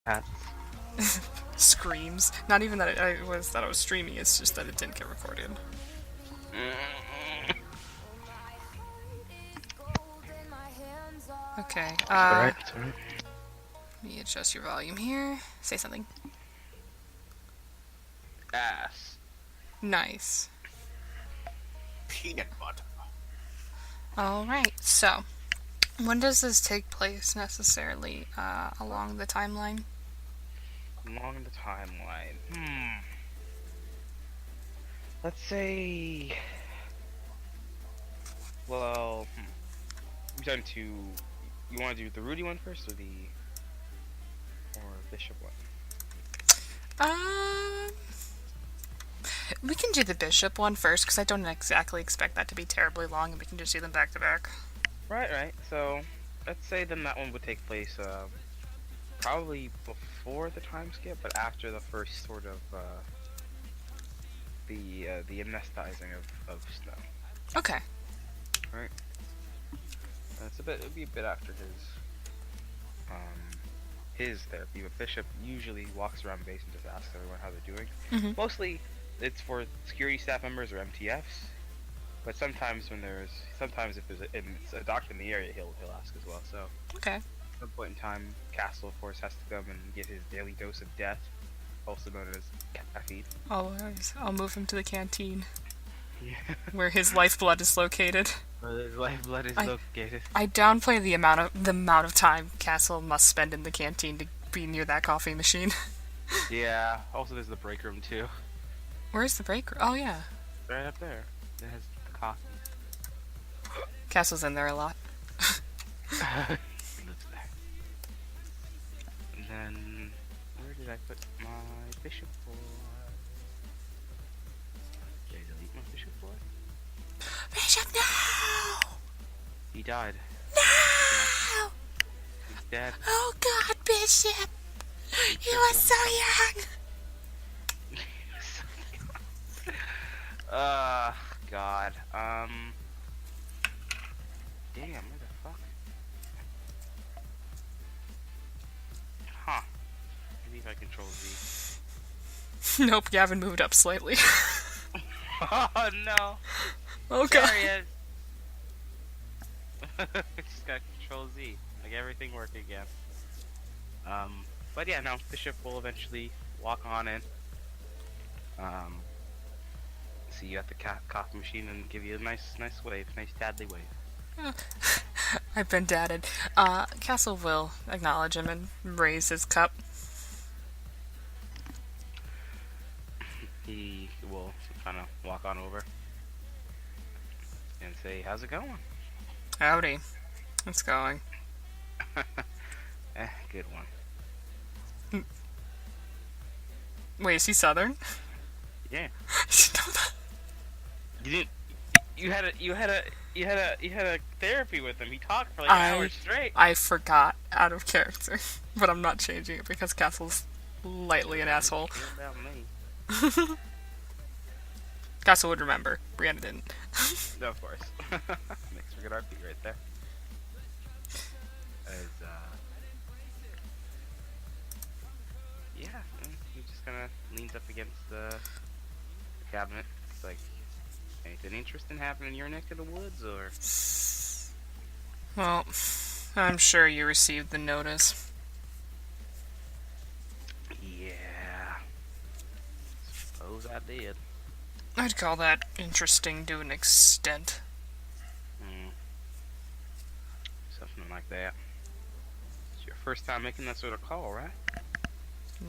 Cats. Screams. Not even that I thought I was streaming, it's just that it didn't get recorded. Okay, Alright, alright. let me adjust your volume here. Say something. Ass. Nice. Peanut butter. Alright, so, when does this take place necessarily along the timeline? Along the timeline. Let's say... Well, we've done two... You want to do the Rudy one first, or the... Or Bishop one? Um, we can do the bishop one first, because I don't exactly expect that to be terribly long, and we can just do them back to back. Right. So, let's say then that one would take place, probably before the time skip, but after the first sort of, the amnestising of Snow. Okay. Right? It'd be a bit after his therapy, but Bishop usually walks around base and just asks everyone how they're doing. Mm-hmm. Mostly, it's for security staff members or MTFs, but sometimes if it's a doctor in the area, he'll ask as well. So, Okay. at some point in time, Castle, of course, has to come and get his daily dose of death, also known as caffeine. I'll move him to the canteen, Yeah. where his lifeblood is located. Where his lifeblood is I- located. I downplay the amount of time Castle must spend in the canteen to be near that coffee machine. Yeah. Also, there's the break room too. Where's the break room? Oh yeah, Right up there. It has the coffee. Castle's in there a lot. He lives there. And then, where did I put my bishop boy? Did I delete my bishop boy? Bishop, no! He died. No! He's dead. Oh God, Bishop! You were so young! God. Damn, where the fuck? Huh. Maybe if I control Z. Nope, Gavin moved up slightly. Oh no! Okay. Sorry, just gotta control Z. Make everything work again. But yeah, no, Bishop will eventually walk on in. See you at the coffee machine and give you a nice wave, nice dadly wave. I've been dadded. Castle will acknowledge him and raise his cup. He will kind of walk on over and say, "How's it going?" Howdy. It's going. Good one. Wait, is he Southern? Yeah. I didn't know that. You didn't. You had a therapy with him. He talked for like an hour straight. I forgot out of character, but I'm not changing it because Castle's lightly an asshole. About me. Castle would remember. Brianna didn't. No, of course. Makes for good RP right there. As yeah, he just kind of leans up against the cabinet. It's like, anything interesting happening in your neck of the woods, or? Well, I'm sure you received the notice. Yeah. Suppose I did. I'd call that interesting to an extent. Something like that. It's your first time making that sort of call, right?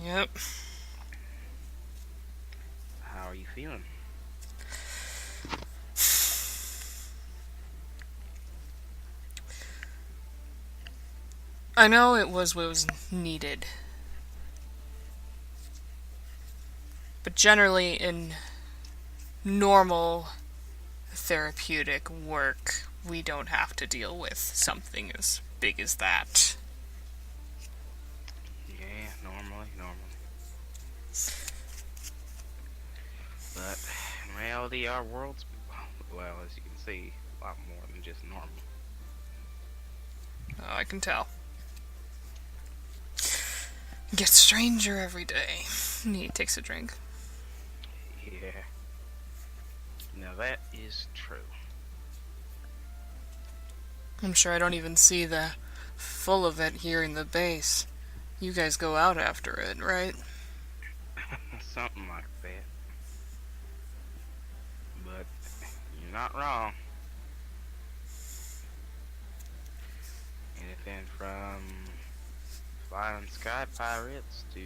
Yep. How are you feeling? I know it was what was needed. But generally, in normal therapeutic work, we don't have to deal with something as big as that. Yeah, normally. But in reality, our world's, well, as you can see, a lot more than just normal. Oh, I can tell. Gets stranger every day. He takes a drink. Yeah. Now that is true. I'm sure I don't even see the full of it here in the base. You guys go out after it, right? Something like that. But you're not wrong. Anything from flying sky pirates to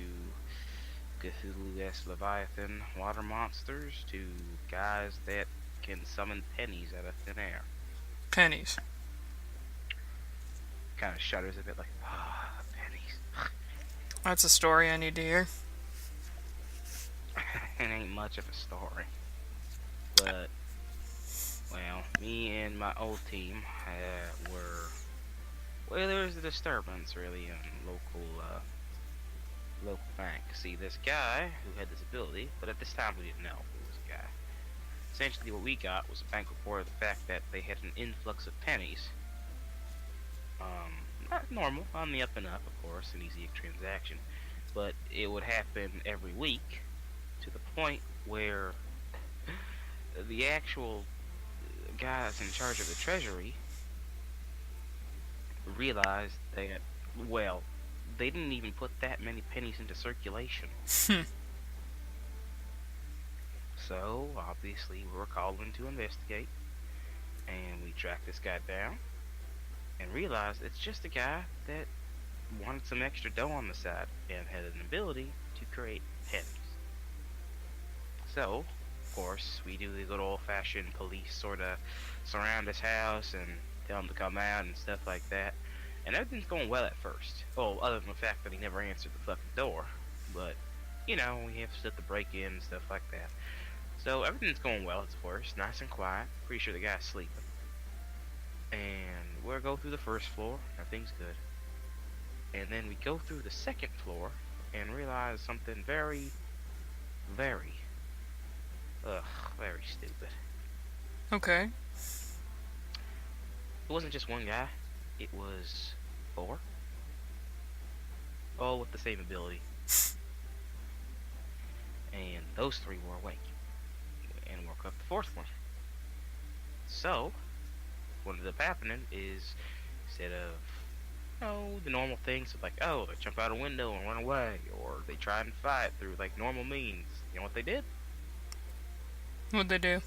Cthulhu-esque Leviathan water monsters to guys that can summon pennies out of thin air. Pennies. Kind of shudders a bit like, ah, pennies. That's a story I need to hear. It ain't much of a story. But, well, me and my old team were... Well, there was a disturbance, really, in local bank. See, this guy who had this ability, but at this time we didn't know who was a guy. Essentially, what we got was a bank report of the fact that they had an influx of pennies. Not normal, on the up and up, of course, an easy transaction, but it would happen every week to the point where the actual guys in charge of the treasury realized that, well, they didn't even put that many pennies into circulation. So, obviously, we were called in to investigate, and we tracked this guy down, and realized it's just a guy that wanted some extra dough on the side, and had an ability to create pennies. So, of course, we do the good old-fashioned police sort of surround his house, and tell him to come out, and stuff like that. And everything's going well at first. Well, other than the fact that he never answered the fucking door. But, you know, we have stuff to break in and stuff like that. So everything's going well at first, nice and quiet. Pretty sure the guy's sleeping. And we'll go through the first floor, everything's good. And then we go through the second floor and realize something very, very stupid. Okay. It wasn't just one guy, it was 4. All with the same ability. And those 3 were awake. And woke up the 4th one. So, what ended up happening is, instead of, the normal things of like, they jump out a window and run away, or they try and fight through like normal means, you know what they did? What'd they do?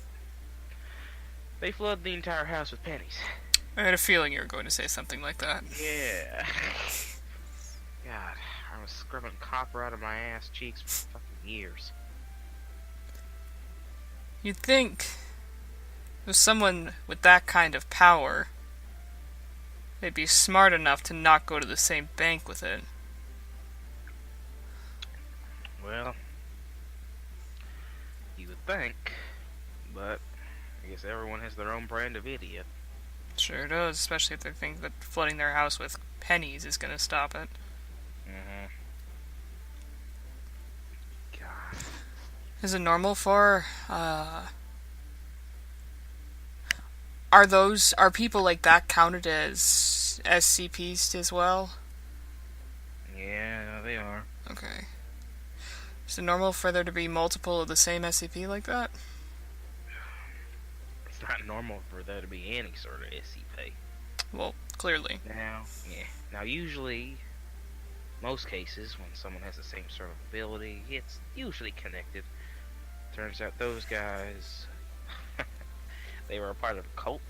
They flooded the entire house with pennies. I had a feeling you were going to say something like that. Yeah. God, I was scrubbing copper out of my ass cheeks for fucking years. You'd think with someone with that kind of power, they'd be smart enough to not go to the same bank with it. Well, you would think, but I guess everyone has their own brand of idiot. Sure does, especially if they think that flooding their house with pennies is going to stop it. God. Is it normal for, are people like that counted as SCPs as well? Yeah, they are. Okay. Is it normal for there to be multiple of the same SCP like that? It's not normal for there to be any sort of SCP. Well, clearly. Now, usually, most cases, when someone has the same sort of ability, it's usually connected. Turns out those guys, they were a part of a cult,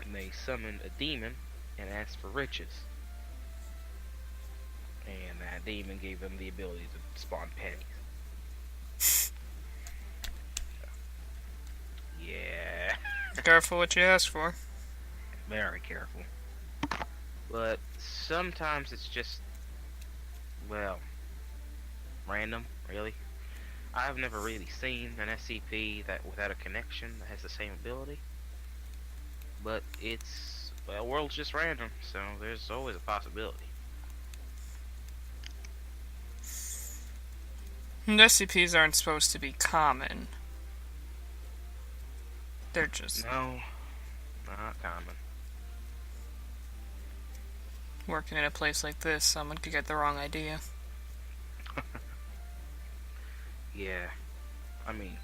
and they summoned a demon and asked for riches. And that demon gave them the ability to spawn pennies. Yeah. Careful what you ask for. Very careful. But sometimes it's just, well, random, really. I've never really seen an SCP that without a connection that has the same ability. But it's, well, world's just random, so there's always a possibility. And SCPs aren't supposed to be common. They're just... No, not common. Working in a place like this, someone could get the wrong idea. Yeah, I mean,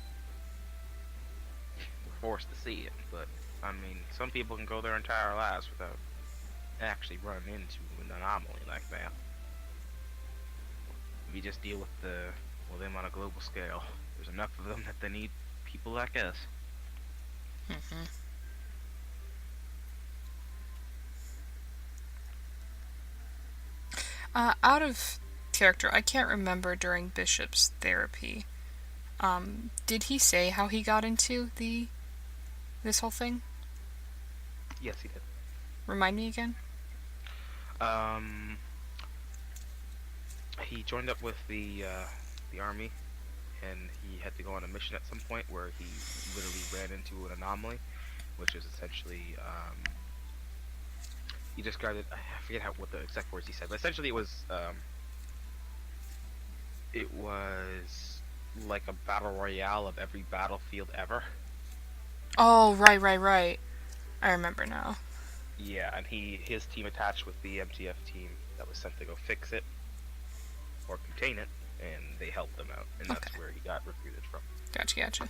we're forced to see it, but I mean, some people can go their entire lives without actually running into an anomaly like that. If you just deal with them on a global scale, there's enough of them that they need people like us. Hmm. Out of character, I can't remember during Bishop's therapy. Did he say how he got into this whole thing? Yes, he did. Remind me again. Um, he joined up with the army, and he had to go on a mission at some point where he literally ran into an anomaly, which is essentially he described it. I forget what the exact words he said, but essentially it was like a battle royale of every battlefield ever. Oh, right. I remember now. Yeah, and his team attached with the MTF team that was sent to go fix it or contain it, and they helped them out, and that's Okay. where he got recruited from. Gotcha.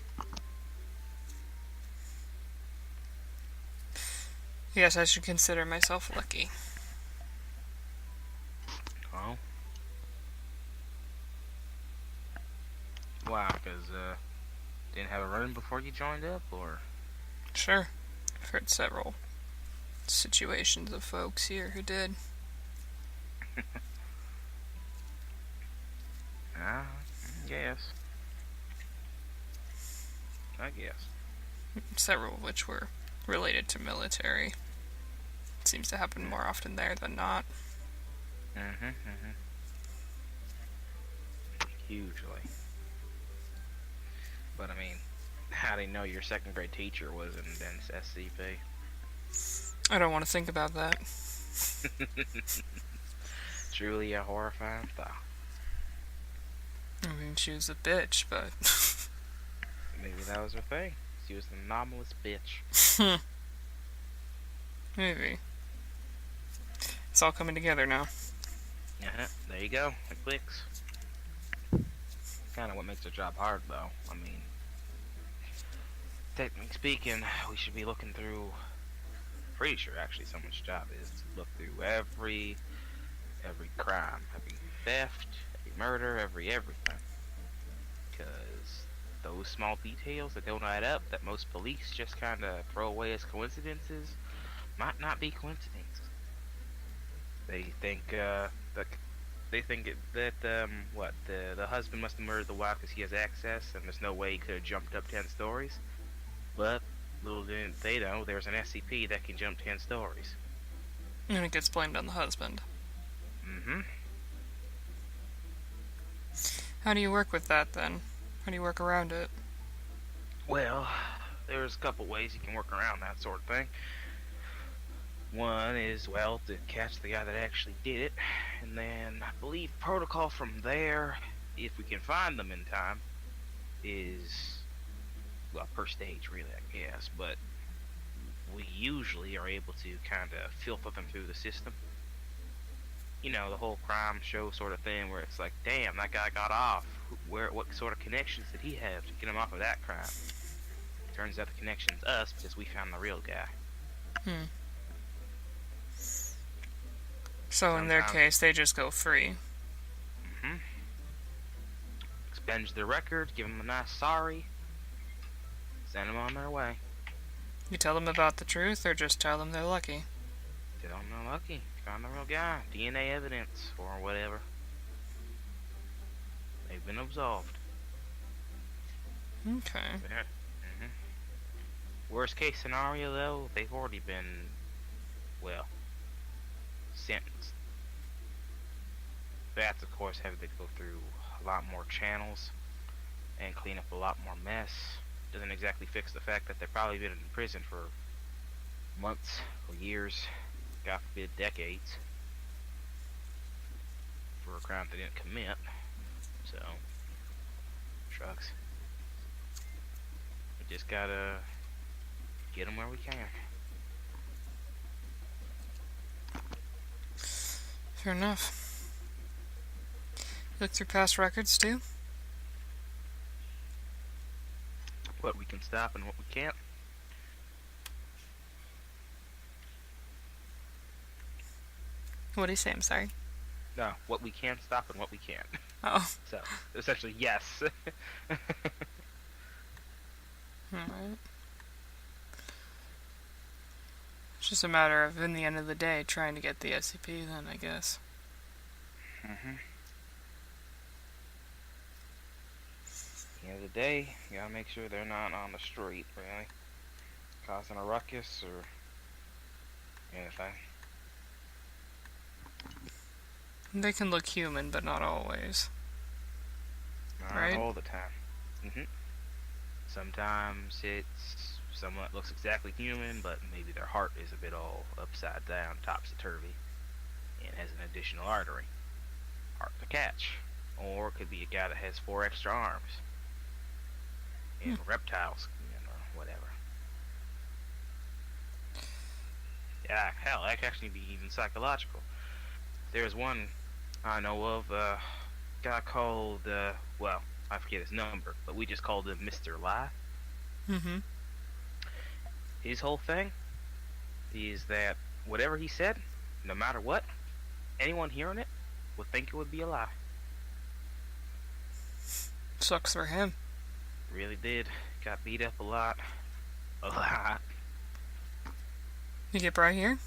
Yes, I should consider myself lucky. Oh, wow, because didn't have a run before you joined up, or Sure. I've heard several situations of folks here who did. ah, yes, I guess. Several of which were related to military. It seems to happen more often there than not. Hugely. But I mean, how do you know your second grade teacher was in SCP? I don't want to think about that. Truly a horrifying thought. I mean, she was a bitch, but... Maybe that was her thing. She was an anomalous bitch. Maybe. It's all coming together now. There you go. It clicks. Kind of what makes the job hard, though. I mean, technically speaking, we should be looking through. Pretty sure, actually, someone's job is to look through every crime, every theft, every murder, everything. Because those small details that don't add up, that most police just kind of throw away as coincidences, might not be coincidences. They think that the husband must have murdered the wife because he has access, and there's no way he could have jumped up 10 stories. But little did they know there's an SCP that can jump 10 stories. And it gets blamed on the husband. Mm-hmm. How do you work with that, then? How do you work around it? Well, there's a couple ways you can work around that sort of thing. One is, well, to catch the guy that actually did it, and then I believe protocol from there, if we can find them in time, is, well, per stage really, I guess, but we usually are able to kind of filter them through the system. You know, the whole crime show sort of thing where it's like, damn, that guy got off. What sort of connections did he have to get him off of that crime? Turns out the connection's us because we found the real guy. So in their case, they just go free. Mm-hmm. Expunge their record, give them a nice sorry, send them on their way. You tell them about the truth, or just tell them they're lucky? Tell them they're lucky. Found the real guy. DNA evidence, or whatever. They've been absolved. Okay. Mm-hmm. Worst case scenario, though, they've already been, well, sentenced. That's, of course, having to go through a lot more channels and clean up a lot more mess. Doesn't exactly fix the fact that they've probably been in prison for months or years, God forbid decades, for a crime they didn't commit. So, shucks. We just gotta get them where we can. Fair enough. Look through past records, too? What we can stop and what we can't. What do you say? I'm sorry. No, what we can stop and what we can't. Oh. So, essentially, yes. Alright. It's just a matter of, in the end of the day, trying to get the SCP then, I guess. Mm-hmm. End of the day, you gotta make sure they're not on the street, really. Causing a ruckus or anything. They can look human, but not always. Not Right? all the time. Mm-hmm. Sometimes it's someone that looks exactly human, but maybe their heart is a bit all upside down, topsy-turvy, and has an additional artery. Hard to catch. Or it could be a guy that has 4 extra arms. And reptiles, whatever. Yeah, hell, that could actually be even psychological. There's one I know of, a guy called, well, I forget his number, but we just called him Mr. Lie. Mm-hmm. His whole thing is that whatever he said, no matter what, anyone hearing it would think it would be a lie. Sucks for him. Really did. Got beat up a lot. A lot. You get Bry here?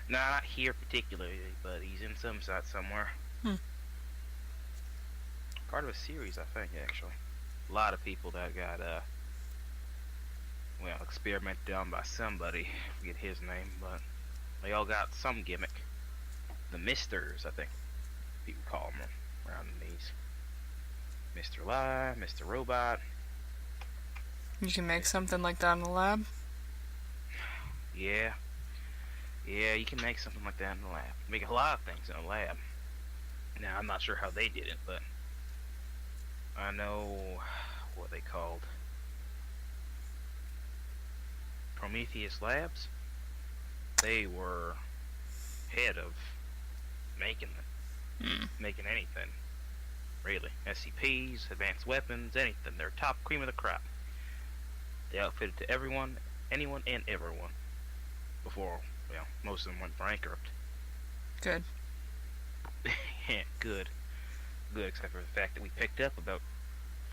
Nah, not here particularly, but he's in some site somewhere. Part of a series, I think, actually. A lot of people that got, well, experimented on by somebody. I forget his name, but they all got some gimmick. The Misters, I think people call them around these. Mr. Lie, Mr. Robot. You can make something like that in the lab? Yeah. Yeah, you can make something like that in the lab. Make a lot of things in a lab. Now, I'm not sure how they did it, but I know what they called Prometheus Labs. They were head of making them. Making anything. Really. SCPs, advanced weapons, anything. They're top cream of the crop. They outfitted to everyone, anyone, and everyone. Before, well, most of them went bankrupt. Good. Yeah, good. Good, except for the fact that we picked up about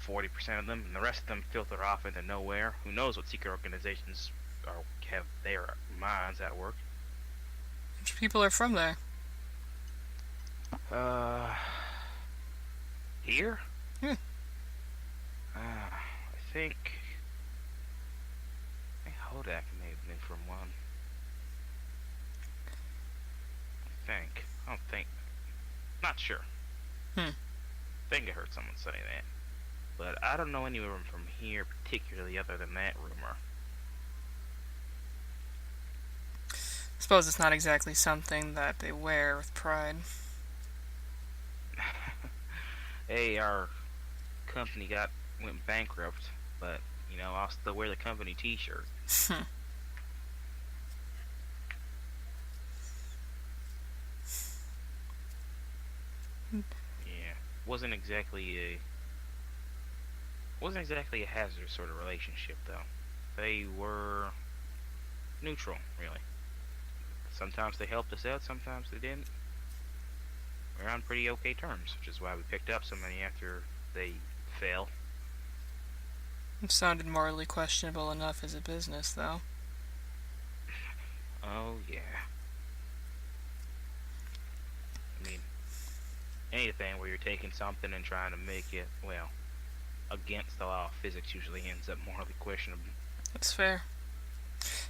40% of them, and the rest of them filter off into nowhere. Who knows what secret organizations have their minds at work. Which people are from there? Here? Yeah. I think Hodak may have been from one. I don't think. Not sure. I think I heard someone say that. But I don't know anyone from here particularly other than that rumor. Suppose it's not exactly something that they wear with pride. Hey, our company went bankrupt, but I'll still wear the company T-shirt. Yeah, wasn't exactly a hazardous sort of relationship though. They were neutral, really. Sometimes they helped us out, sometimes they didn't. We're on pretty okay terms, which is why we picked up so many after they fell. It sounded morally questionable enough as a business, though. Oh, yeah. I mean, anything where you're taking something and trying to make it, well, against the law of physics usually ends up morally questionable. That's fair.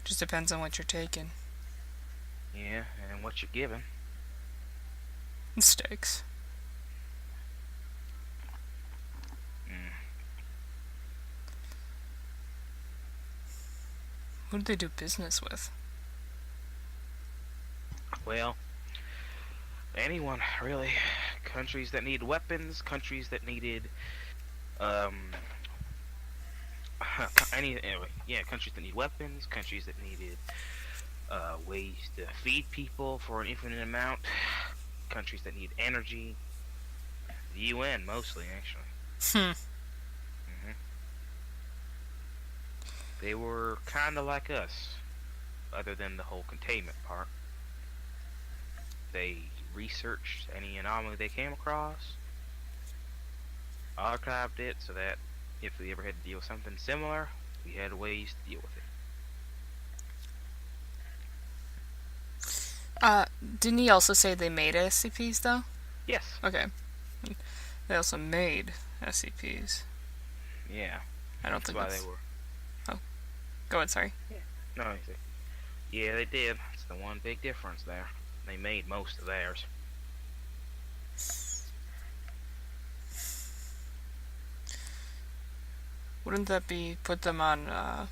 Just depends on what you're taking. Yeah, and what you're given. Mistakes. Who did they do business with? Well, anyone, really. Countries that needed weapons, countries that needed, countries that need weapons, countries that needed ways to feed people for an infinite amount, countries that need energy, the UN mostly, actually. Hmm. hmm They were kind of like us, other than the whole containment part. They researched any anomaly they came across, archived it so that if we ever had to deal with something similar, we had ways to deal with it. Didn't he also say they made SCPs though? Yes. Okay. They also made SCPs. Yeah. I don't That's think why that's. they were. Oh, go ahead. Sorry. Yeah. No, I see. Yeah, they did. That's the one big difference there. They made most of theirs. Wouldn't that be put them on a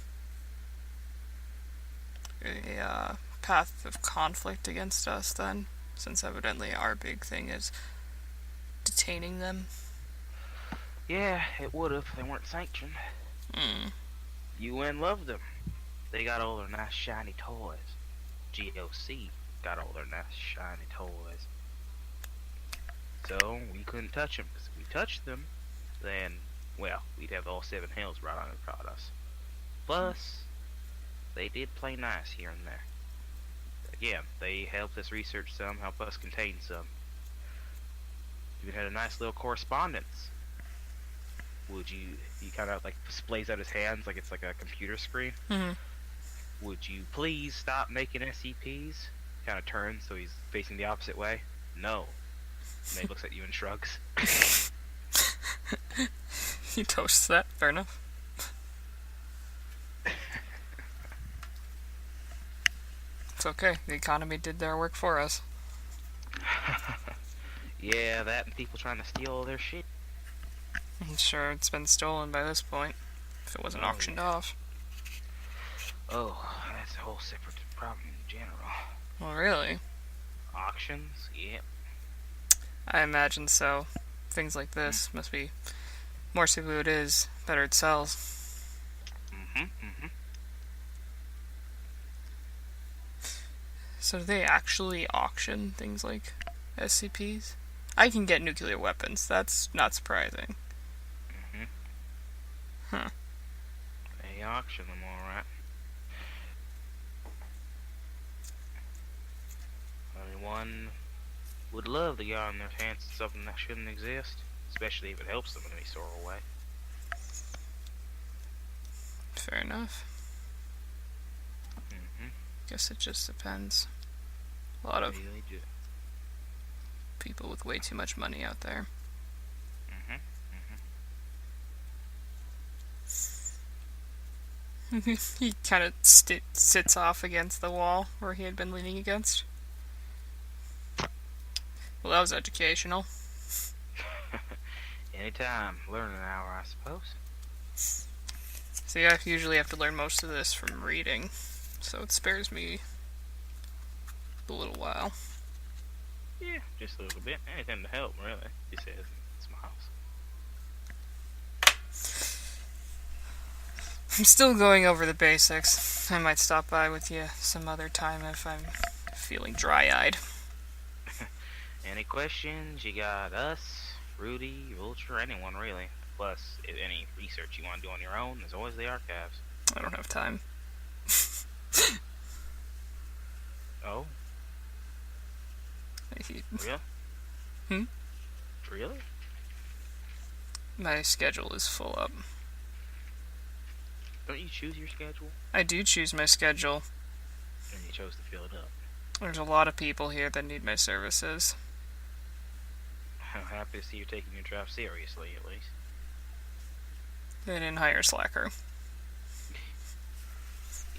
path of conflict against us then? Since evidently our big thing is detaining them. Yeah, it would have if they weren't sanctioned. Mm. UN loved them. They got all their nice shiny toys. GOC got all their nice shiny toys. So we couldn't touch them, because if we touched them, then, well, we'd have all seven hells right on about us. Plus, they did play nice here and there. Again, they helped us research some, help us contain some. Even had a nice little correspondence. He kind of like displays out his hands like it's like a computer screen. Mm-hmm. Would you please stop making SCPs? Kind of turns so he's facing the opposite way. No. And he looks at you and shrugs. He toasts that. Fair enough. It's okay. The economy did their work for us. Yeah, that and people trying to steal all their shit. I'm sure it's been stolen by this point, if it wasn't auctioned off. Oh, that's a whole separate problem in general. Well, really? Auctions? Yep. I imagine so. Things like this must be more simply it is, better it sells. Mm-hmm. So do they actually auction things like SCPs? I can get nuclear weapons. That's not surprising. Mm-hmm. Huh. They auction them, alright. I mean, one would love to get on their hands on something that shouldn't exist, especially if it helps them in any sort of way. Fair enough. Mm-hmm. Guess it just depends. A lot of Really do. people with way too much money out there. Mm-hmm. He kind of sits off against the wall where he had been leaning against. Well, that was educational. Anytime. Learning hour, I suppose. See, I usually have to learn most of this from reading, so it spares me a little while. Yeah, just a little bit. Anything to help, really. He says and smiles. I'm still going over the basics. I might stop by with you some other time if I'm feeling dry-eyed. Any questions? You got us, Rudy, Vulture, anyone really. Plus, any research you want to do on your own, there's always the archives. I don't have time. Oh? Real? Hmm? Really? My schedule is full up. Don't you choose your schedule? I do choose my schedule. And you chose to fill it up. There's a lot of people here that need my services. I'm happy to see you're taking your job seriously, at least. They didn't hire Slacker.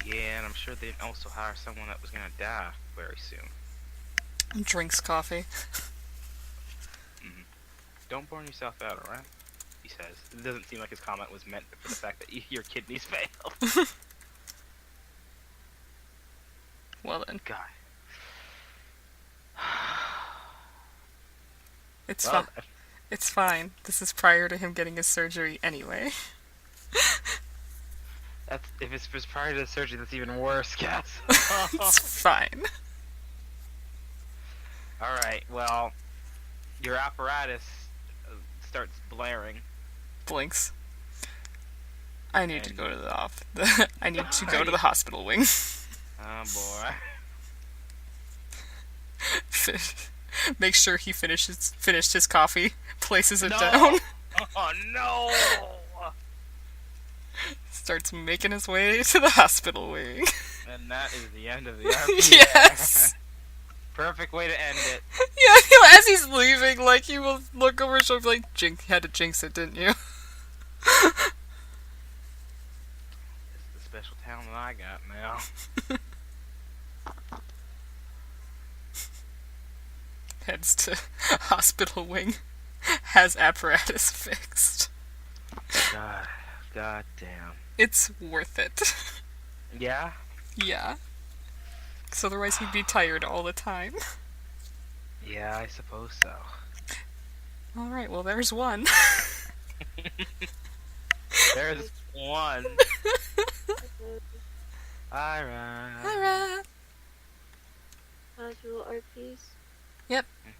Yeah, and I'm sure they'd also hire someone that was gonna die very soon. Drinks coffee. Mm-hmm. Don't burn yourself out, alright? He says. It doesn't seem like his comment was meant for the fact that your kidneys failed. Well then. God. It's fine. It's fine. This is prior to him getting his surgery anyway. That's if it's prior to the surgery, that's even worse, Cass. It's fine. All right. Well, your apparatus starts blaring. Blinks. I need to And- go to I need to go to the hospital wing. Oh boy. Make sure he finished his coffee. Places it No! down. Oh no! Starts making his way to the hospital wing. And that is the end of the RP. Yes. Perfect way to end it. Yeah, as he's leaving, like, he will look over his shoulder like, you had to jinx it, didn't you? It's the special talent I got now. Heads to hospital wing. Has apparatus fixed. God damn. It's worth it. Yeah? Yeah. Because otherwise he'd be tired all the time. Yeah, I suppose so. Alright, well, there's one. There's one. Alright. Alright. Casual RPs. Yep. Mhm.